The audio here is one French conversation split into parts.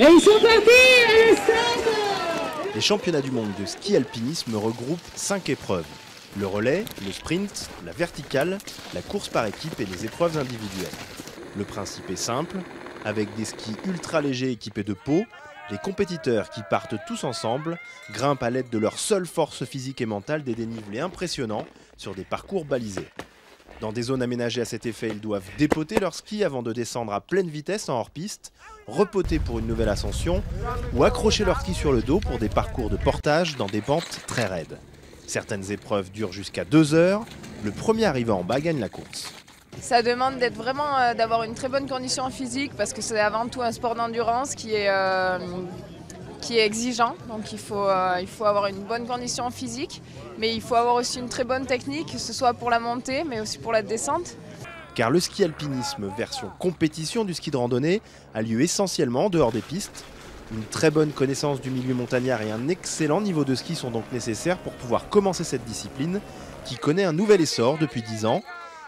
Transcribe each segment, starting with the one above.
Et ils sont partis à l'estade. Les championnats du monde de ski alpinisme regroupent 5 épreuves. Le relais, le sprint, la verticale, la course par équipe et les épreuves individuelles. Le principe est simple, avec des skis ultra légers équipés de peau, les compétiteurs qui partent tous ensemble grimpent à l'aide de leur seule force physique et mentale des dénivelés impressionnants sur des parcours balisés. Dans des zones aménagées à cet effet, ils doivent dépoter leur ski avant de descendre à pleine vitesse en hors-piste, repoter pour une nouvelle ascension ou accrocher leur ski sur le dos pour des parcours de portage dans des pentes très raides. Certaines épreuves durent jusqu'à 2 heures. Le premier arrivant en bas gagne la course. Ça demande d'avoir une très bonne condition physique parce que c'est avant tout un sport d'endurance qui est exigeant. Donc il faut avoir une bonne condition physique, mais il faut avoir aussi une très bonne technique, que ce soit pour la montée, mais aussi pour la descente. Car le ski alpinisme version compétition du ski de randonnée a lieu essentiellement en dehors des pistes. Une très bonne connaissance du milieu montagnard et un excellent niveau de ski sont donc nécessaires pour pouvoir commencer cette discipline qui connaît un nouvel essor depuis 10 ans.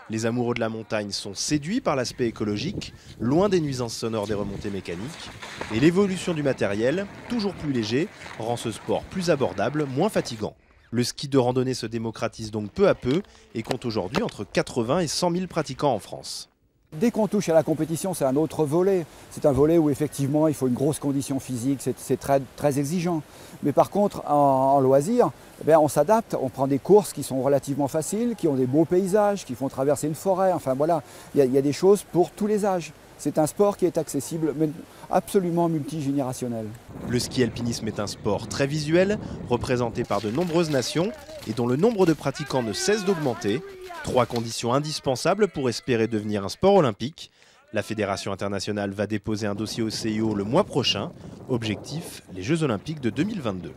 Les amoureux de la montagne sont séduits par l'aspect écologique, loin des nuisances sonores des remontées mécaniques. Et l'évolution du matériel, toujours plus léger, rend ce sport plus abordable, moins fatigant. Le ski de randonnée se démocratise donc peu à peu et compte aujourd'hui entre 80 et 100 000 pratiquants en France. Dès qu'on touche à la compétition, c'est un autre volet. C'est un volet où effectivement il faut une grosse condition physique, c'est très, très exigeant. Mais par contre, en loisir, on s'adapte, on prend des courses qui sont relativement faciles, qui ont des beaux paysages, qui font traverser une forêt. Enfin voilà, il y a des choses pour tous les âges. C'est un sport qui est accessible, mais absolument multigénérationnel. Le ski alpinisme est un sport très visuel, représenté par de nombreuses nations et dont le nombre de pratiquants ne cesse d'augmenter. 3 conditions indispensables pour espérer devenir un sport olympique. La Fédération internationale va déposer un dossier au CIO le mois prochain. Objectif, les Jeux olympiques de 2022.